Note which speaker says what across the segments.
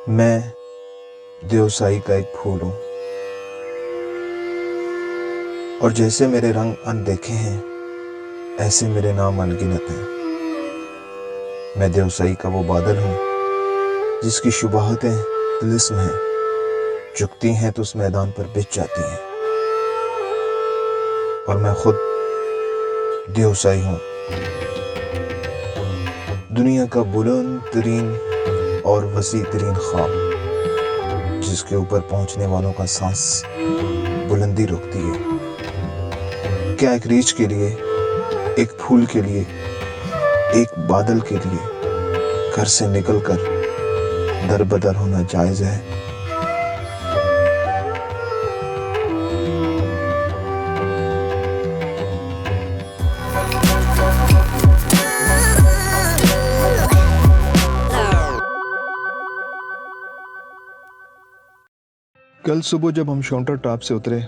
Speaker 1: मैं देवसाई का एक फूल हूँ और जैसे मेरे रंग अनदेखे हैं ऐसे मेरे नाम अनगिनत हैं। मैं देवसाई का वो बादल हूँ जिसकी शुबहतें तिलिस्म हैं, झुकती हैं तो उस मैदान पर बिछ जाती हैं। और मैं खुद देवसाई हूँ, दुनिया का बुलंद तरीन और वसी तरीन ख्वाब जिसके ऊपर पहुंचने वालों का सांस बुलंदी रोकती है। क्या एक रीछ के लिए, एक फूल के लिए, एक बादल के लिए घर से निकलकर दर बदर होना जायज है?
Speaker 2: कल सुबह जब हम शोंटर टॉप से उतरे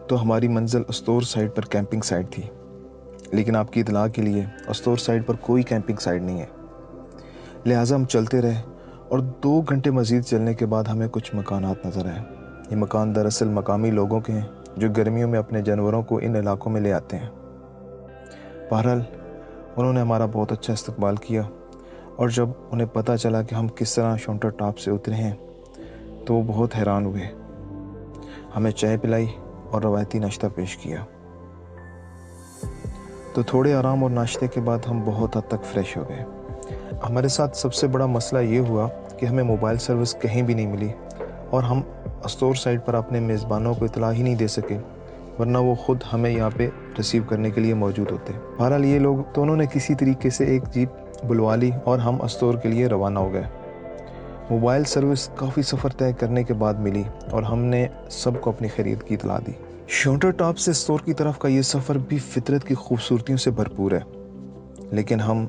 Speaker 2: तो हमारी मंजिल अस्तोर साइड पर कैंपिंग साइट थी, लेकिन आपकी इतला के लिए अस्तोर साइड पर कोई कैंपिंग साइट नहीं है। लिहाजा हम चलते रहे और 2 घंटे मज़ीद चलने के बाद हमें कुछ मकानात नज़र आए। ये मकान दरअसल मकामी लोगों के हैं जो गर्मियों में अपने जानवरों को इन इलाकों में ले आते हैं। बहरहाल उन्होंने हमारा बहुत अच्छा इस्तकबाल किया और जब उन्हें पता चला कि हम किस तरह शोंटर टॉप से उतरे हैं तो वो बहुत हैरान हुए। हमें चाय पिलाई और रवायती नाश्ता पेश किया। तो थोड़े आराम और नाश्ते के बाद हम बहुत हद तक फ्रेश हो गए। हमारे साथ सबसे बड़ा मसला ये हुआ कि हमें मोबाइल सर्विस कहीं भी नहीं मिली और हम अस्तोर साइड पर अपने मेज़बानों को इतला ही नहीं दे सके, वरना वो ख़ुद हमें यहाँ पे रिसीव करने के लिए मौजूद होते। बहरहाल ये लोग तो उन्होंने किसी तरीके से एक जीप बुलवा ली और हम अस्तोर के लिए रवाना हो गए। मोबाइल सर्विस काफ़ी सफ़र तय करने के बाद मिली और हमने सबको अपनी ख़रीद की इतला दी। शोंटर टॉप से अस्तोर की तरफ का ये सफ़र भी फितरत की खूबसूरतियों से भरपूर है, लेकिन हम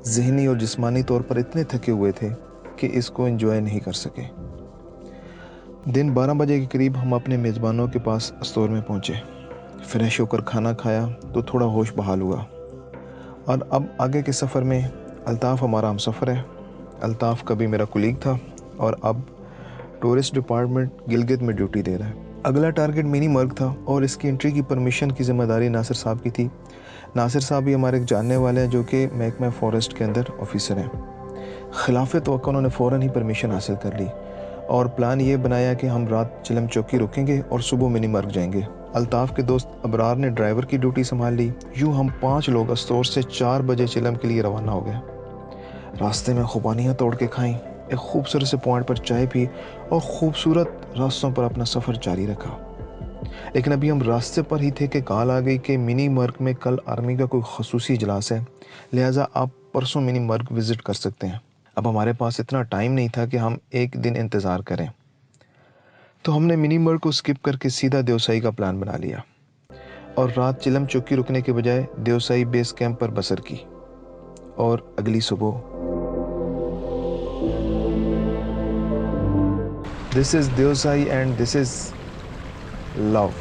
Speaker 2: ज़हनी और जिस्मानी तौर पर इतने थके हुए थे कि इसको एंजॉय नहीं कर सके। दिन 12 बजे के करीब हम अपने मेज़बानों के पास अस्तोर में पहुँचे। फ्रेश होकर खाना खाया तो थोड़ा होश बहाल हुआ। और अब आगे के सफ़र में अल्ताफ़ हमारा हम सफ़र है। अल्ताफ़ कभी मेरा कुलीग था और अब टूरिस्ट डिपार्टमेंट गिलगित में ड्यूटी दे रहा है। अगला टारगेट मिनी मर्ग था और इसकी एंट्री की परमिशन की ज़िम्मेदारी नासिर साहब की थी। नासिर साहब भी हमारे एक जानने वाले हैं जो कि महकमा फ़ॉरेस्ट के अंदर ऑफिसर हैं। खिलाफ तवक्कुह उन्होंने फ़ौरन ही परमिशन हासिल कर ली और प्लान ये बनाया कि हम रात चिलम चौकी रुकेंगे और सुबह मिनी मर्ग जाएंगे। अल्ताफ़ के दोस्त अबरार ने ड्राइवर की ड्यूटी संभाल ली। यूँ हम 5 लोग अस्तोर से 4 बजे चिलम के लिए रवाना हो गए। रास्ते में खुबानियाँ तोड़ के खाईं, एक खूबसूरत से पॉइंट पर चाय पी और खूबसूरत रास्तों पर अपना सफ़र जारी रखा। लेकिन अभी हम रास्ते पर ही थे कि कॉल आ गई कि मिनी मर्ग में कल आर्मी का कोई ख़ुसूसी इजलास है, लिहाजा आप परसों मिनी मर्ग विज़िट कर सकते हैं। अब हमारे पास इतना टाइम नहीं था कि हम एक दिन इंतज़ार करें, तो हमने मिनी मर्ग को स्किप करके सीधा देवसाई का प्लान बना लिया और रात चिलम चौकी रुकने के बजाय देवसाई बेस कैंप पर बसर की। और अगली सुबह This is Deosai and this is love.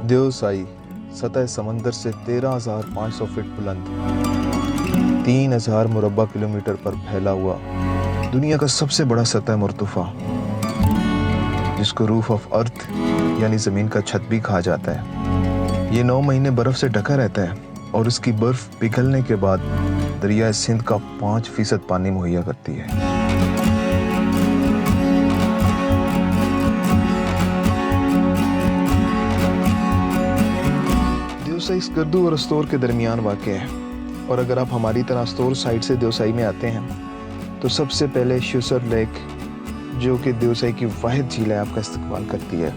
Speaker 2: Deosai सतह समंदर से 13,500 फीट बुलंद, 3,000 मुरब्बा किलोमीटर पर फैला हुआ दुनिया का सबसे बड़ा सतह मुर्तफा, जिसको रूफ ऑफ अर्थ यानी ज़मीन का छत भी कहा जाता है। ये 9 महीने बर्फ़ से ढका रहता है और उसकी बर्फ़ पिघलने के बाद दरिया सिंध का 5% पानी मुहैया करती है। देवसाई स्कर्दू और अस्तोर के दरमियान वाक़ है और अगर आप हमारी तरह अस्तोर साइड से देवसाई में आते हैं तो सबसे पहले शुसर लेक, जो कि देवसाई की वाहिद झील है, आपका इस्तकबाल करती है।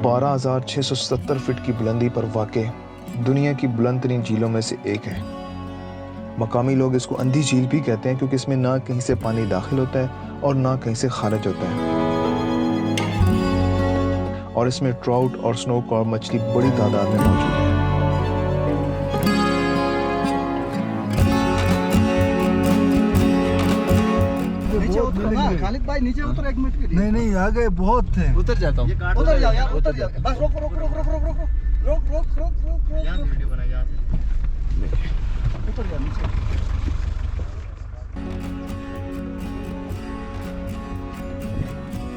Speaker 2: बारह 12,670 फीट की बुलंदी पर वाक़े दुनिया की बुलंद तरीन झीलों में से एक है। मकामी लोग इसको अंधी झील भी कहते हैं क्योंकि इसमें ना कहीं से पानी दाखिल होता है और ना कहीं से खारिज होता है। और इसमें ट्राउट और स्नो कॉर्ब मछली बड़ी तादाद में मौजूद है।
Speaker 3: नीचे उतरो ना खालिद भाई, नीचे उतरो 1 मिनट के लिए।
Speaker 4: नहीं आ गए बहुत थे।
Speaker 3: उतर जाता हूँ, उतर जाओ यार, उतर जाओ। बस रोक रोक रोक रोक रोक रोक रोक रोक रोक रोक रोक। यहाँ से वीडियो बनाई, यहाँ से उतर जाओ नीचे।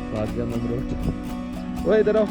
Speaker 5: बात क्या मत रोक, ओए इधर आओ।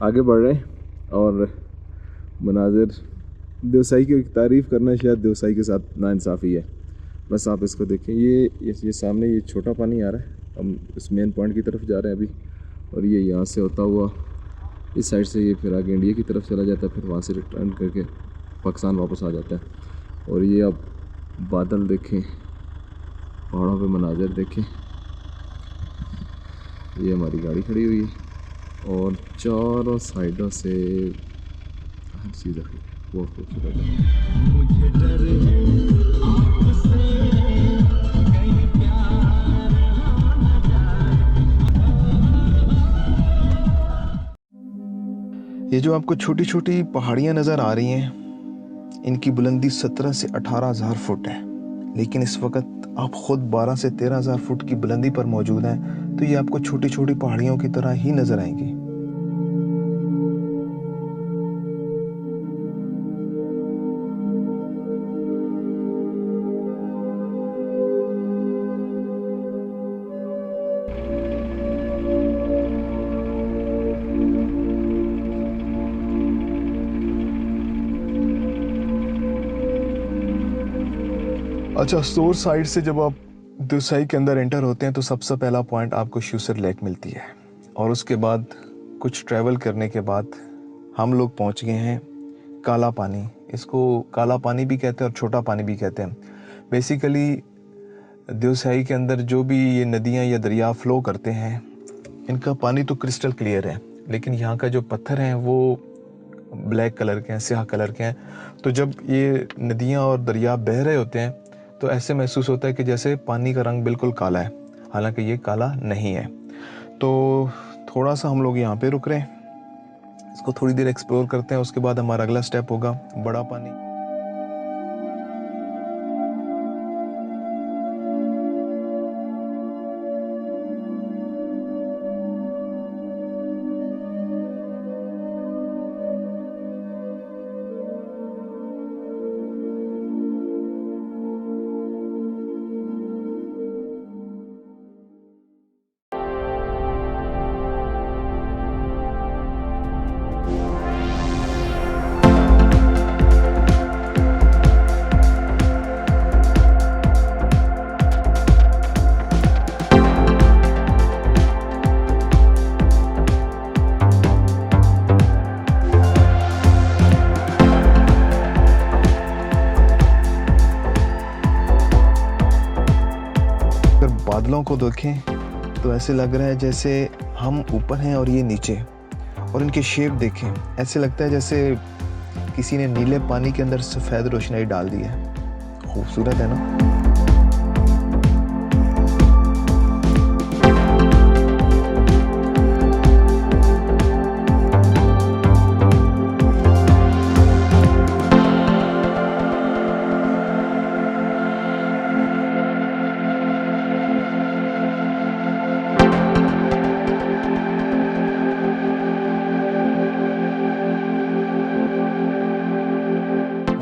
Speaker 5: आगे बढ़ रहे हैं और मनाजिर देवसाई की तारीफ़ करना शायद देवसाई के साथ नाइंसाफ़ी है। बस आप इसको देखें, ये सामने ये छोटा पानी आ रहा है, हम इस मेन पॉइंट की तरफ जा रहे हैं अभी, और ये यहाँ से होता हुआ इस साइड से ये फिर आगे इंडिया की तरफ चला जाता है, फिर वहाँ से रिटर्न करके पाकिस्तान वापस आ जाता है। और ये आप बादल देखें, पहाड़ों पे मनाजिर देखें, ये हमारी गाड़ी खड़ी हुई है और चारों साइडों से हर चीज़ बहुत खूबसूरत है।
Speaker 2: ये जो आपको छोटी छोटी पहाड़ियाँ नज़र आ रही हैं, इनकी बुलंदी 17 से 18,000 फुट है, लेकिन इस वक्त आप ख़ुद 12 से 13,000 फुट की बुलंदी पर मौजूद हैं, तो ये आपको छोटी छोटी पहाड़ियों की तरह ही नज़र आएंगी। अच्छा, स्टोर साइड से जब आप देवसाई के अंदर एंटर होते हैं तो सबसे पहला पॉइंट आपको श्यूसर लेक मिलती है, और उसके बाद कुछ ट्रैवल करने के बाद हम लोग पहुंच गए हैं काला पानी। इसको काला पानी भी कहते हैं और छोटा पानी भी कहते हैं। बेसिकली देवसाई के अंदर जो भी ये नदियां या दरिया फ्लो करते हैं, इनका पानी तो क्रिस्टल क्लियर है, लेकिन यहाँ का जो पत्थर हैं वो ब्लैक कलर के हैं, स्याह कलर के हैं। तो जब ये नदियाँ और दरिया बह रहे होते हैं तो ऐसे महसूस होता है कि जैसे पानी का रंग बिल्कुल काला है, हालांकि ये काला नहीं है। तो थोड़ा सा हम लोग यहाँ पे रुक रहे हैं, इसको थोड़ी देर एक्सप्लोर करते हैं, उसके बाद हमारा अगला स्टेप होगा बड़ा पानी। बादलों को देखें तो ऐसे लग रहा है जैसे हम ऊपर हैं और ये नीचे, और इनके शेप देखें, ऐसे लगता है जैसे किसी ने नीले पानी के अंदर सफ़ेद रोशनाई डाल दी है। खूबसूरत है ना।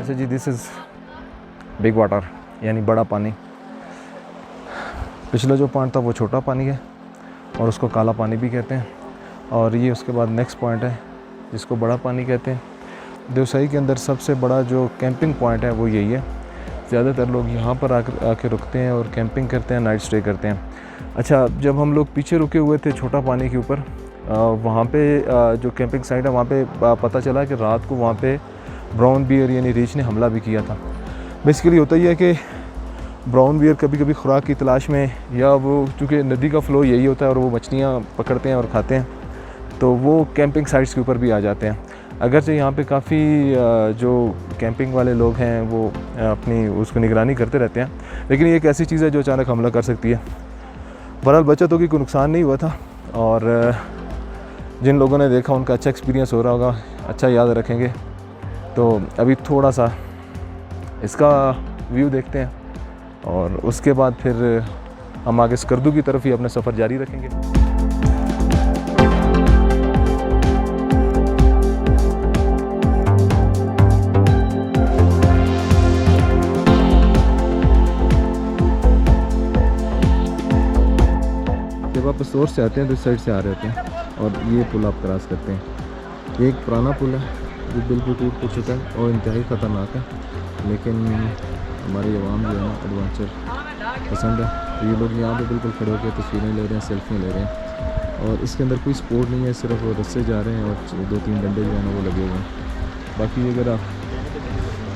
Speaker 5: अच्छा जी, दिस इज़ बिग वाटर यानी बड़ा पानी।
Speaker 2: पिछला जो पॉइंट था वो छोटा पानी है और उसको काला पानी भी कहते हैं, और ये उसके बाद नेक्स्ट पॉइंट है जिसको बड़ा पानी कहते हैं। देवसाई के अंदर सबसे बड़ा जो कैंपिंग पॉइंट है वो यही है। ज़्यादातर लोग यहाँ पर आके रुकते हैं और कैंपिंग करते हैं, नाइट स्टे करते हैं। अच्छा, जब हम लोग पीछे रुके हुए थे छोटा पानी के ऊपर, वहाँ पे जो कैंपिंग साइट है वहाँ पे पता चला कि रात को वहाँ पे ब्राउन बियर यानी रीछ ने हमला भी किया था। बेसिकली होता ही है कि ब्राउन बियर कभी कभी खुराक की तलाश में, या वो चूँकि नदी का फ़्लो यही होता है और वो मछलियाँ पकड़ते हैं और खाते हैं, तो वो कैंपिंग साइट्स के ऊपर भी आ जाते हैं। अगरचे यहाँ पे काफ़ी जो कैंपिंग वाले लोग हैं वो अपनी उसको निगरानी करते रहते हैं, लेकिन ये एक ऐसी चीज़ है जो अचानक हमला कर सकती है। बहरहाल बचत होगी, कोई नुकसान नहीं हुआ था, और जिन लोगों ने देखा उनका अच्छा एक्सपीरियंस हो रहा होगा, अच्छा याद रखेंगे। तो अभी थोड़ा सा इसका व्यू देखते हैं और उसके बाद फिर हम आगे स्कर्दू की तरफ ही अपना सफ़र जारी रखेंगे। जब आप सोर्स से आते हैं तो इस साइड से आ रहे होते हैं और ये पुल आप क्रॉस करते हैं। ये एक पुराना पुल है जो बिल्कुल टूट फूट चुका है और इंतहाई ख़तरनाक है, लेकिन हमारी आवाम जो है ना एडवेंचर पसंद है, तो ये लोग यहाँ पे बिल्कुल खड़े होकर तस्वीरें ले रहे हैं, सेल्फी ले रहे हैं। और इसके अंदर कोई स्पोर्ट नहीं है, सिर्फ वो रस्से जा रहे हैं और 2-3 डंडे जो है ना वो लगे हुए हैं। बाकी अगर आप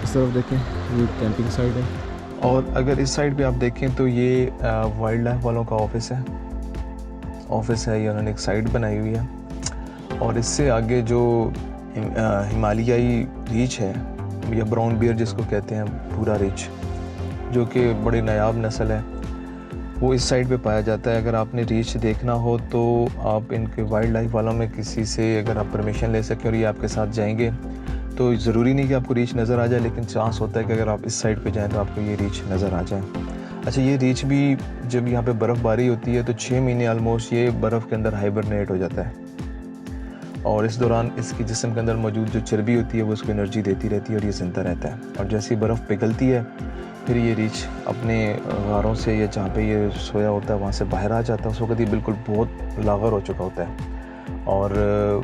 Speaker 2: इस तरफ देखें, ये कैंपिंग साइड है, और अगर इस साइड पे आप देखें तो ये वाइल्ड लाइफ वालों का ऑफिस है। ये उन्होंने एक साइट बनाई हुई है, और इससे आगे जो हिमालयाई रीछ है या ब्राउन बियर जिसको कहते हैं, भूरा रीछ, जो कि बड़ी नायाब नस्ल है, वो इस साइड पे पाया जाता है। अगर आपने रीछ देखना हो तो आप इनके वाइल्ड लाइफ वालों में किसी से अगर आप परमिशन ले सकें और ये आपके साथ जाएंगे, तो ज़रूरी नहीं कि आपको रीछ नज़र आ जाए, लेकिन चांस होता है कि अगर आप इस साइड पे जाएं तो आपको ये रीछ नज़र आ जाए। अच्छा, ये रीछ भी जब यहाँ पे बर्फ़बारी होती है तो 6 महीने ऑलमोस्ट ये बर्फ़ के अंदर हाइबरनेट हो जाता है, और इस दौरान इसकी जिस्म के अंदर मौजूद जो चर्बी होती है वो उसको एनर्जी देती रहती है और ये ज़िंदा रहता है। और जैसे ही बर्फ़ पिघलती है फिर ये रीछ अपने गारों से या जहाँ पे ये सोया होता है वहाँ से बाहर आ जाता है। उस वक्त ये बिल्कुल बहुत लागर हो चुका होता है, और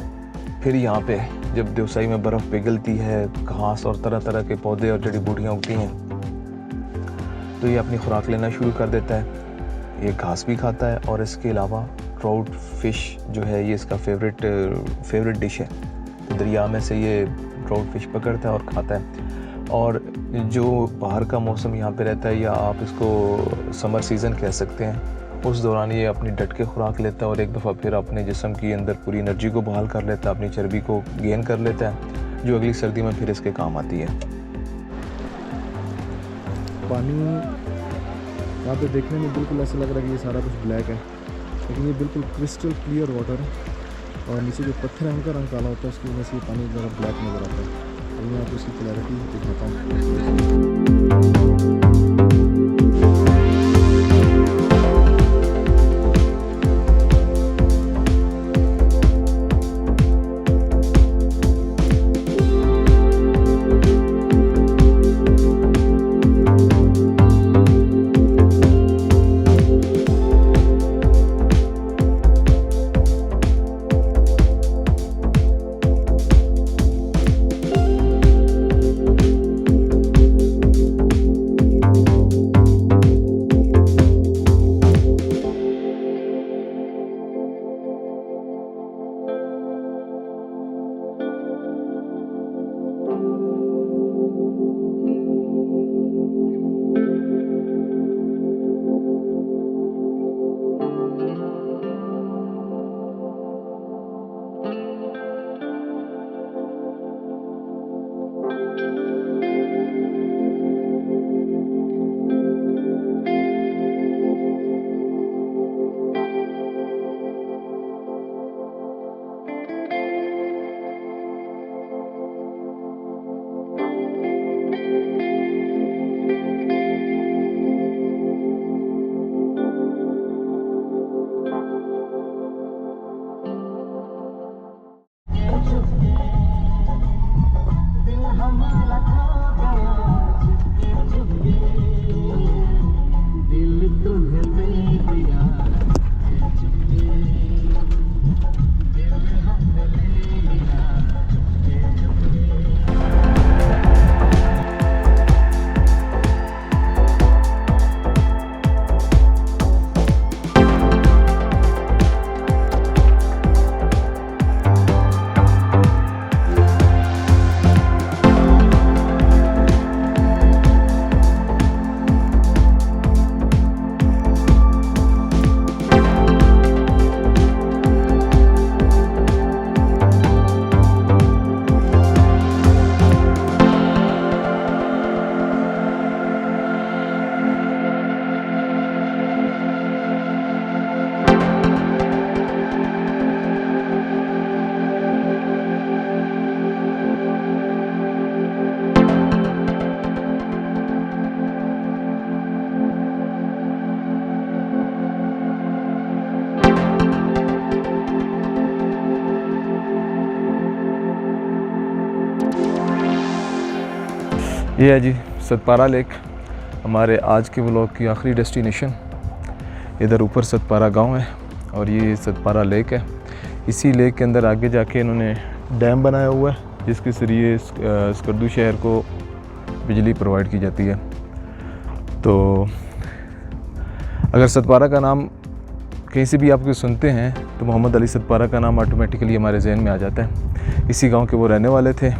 Speaker 2: फिर यहाँ पे जब देवसाई में बर्फ़ पिघलती है, घास और तरह तरह के पौधे और जड़ी बूटियाँ उगती हैं, तो ये अपनी खुराक लेना शुरू कर देता है। ये घास भी खाता है, और इसके अलावा ट्राउट फ़िश जो है ये इसका फेवरेट डिश है। तो दरिया में से ये ट्राउट फ़िश पकड़ता है और खाता है। और जो बाहर का मौसम यहाँ पे रहता है, या आप इसको समर सीज़न कह सकते हैं, उस दौरान ये अपनी डट के खुराक लेता है और एक दफ़ा फिर अपने जिस्म के अंदर पूरी एनर्जी को बहाल कर लेता है, अपनी चर्बी को गेन कर लेता है, जो अगली सर्दी में फिर इसके काम आती है। पानी यहाँ पे देखने में बिल्कुल ऐसा लग रहा है कि ये सारा कुछ ब्लैक है, लेकिन ये बिल्कुल क्रिस्टल क्लियर वाटर है, और नीचे जो पत्थर है उनका रंग काला होता है, उसकी वजह से ये पानी ज़रा ब्लैक नज़र आता है। तो मैं आपको उसकी क्लैरिटी दिखाता हूँ। ये है जी सतपारा लेक, हमारे आज के व्लॉग की आखिरी डेस्टिनेशन। इधर ऊपर सतपारा गांव है और ये सतपारा लेक है। इसी लेक के अंदर आगे जाके इन्होंने डैम बनाया हुआ है जिसके ज़रिए स्कर्दू शहर को बिजली प्रोवाइड की जाती है। तो अगर सतपारा का नाम कहीं से भी आपको सुनते हैं तो मोहम्मद अली सतपारा का नाम ऑटोमेटिकली हमारे जहन में आ जाता है। इसी गांव के वो रहने वाले थे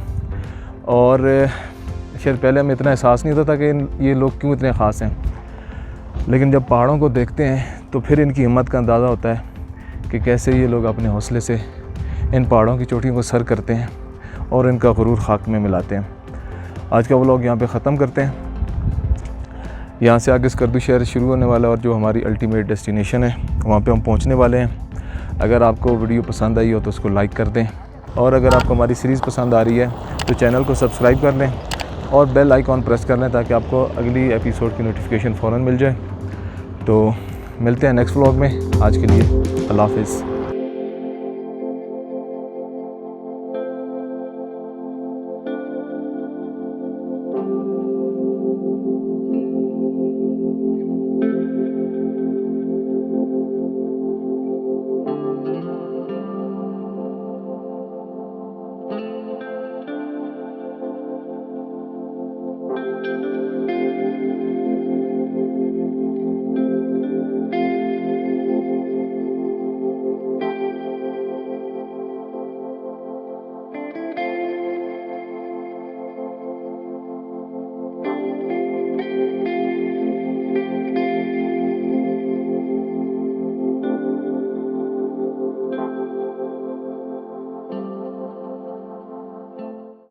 Speaker 2: और शायद पहले हमें इतना एहसास नहीं होता था कि ये लोग क्यों इतने ख़ास हैं, लेकिन जब पहाड़ों को देखते हैं तो फिर इनकी हिम्मत का अंदाज़ा होता है कि कैसे ये लोग अपने हौसले से इन पहाड़ों की चोटियों को सर करते हैं और इनका गुरूर खाक में मिलाते हैं। आज का व्लॉग यहाँ पे ख़त्म करते हैं। यहाँ से आगे स्कर्दू शहर शुरू होने वाला है और जो हमारी अल्टीमेट डेस्टिनेशन है वहाँ पे हम पहुँचने वाले हैं। अगर आपको वीडियो पसंद आई हो तो उसको लाइक कर दें और अगर आपको हमारी सीरीज़ पसंद आ रही है तो चैनल को सब्सक्राइब कर लें और बेल आइकॉन प्रेस कर लें ताकि आपको अगली एपिसोड की नोटिफिकेशन फ़ौरन मिल जाए। तो मिलते हैं नेक्स्ट व्लॉग में। आज के लिए अल्लाह हाफ़िज़।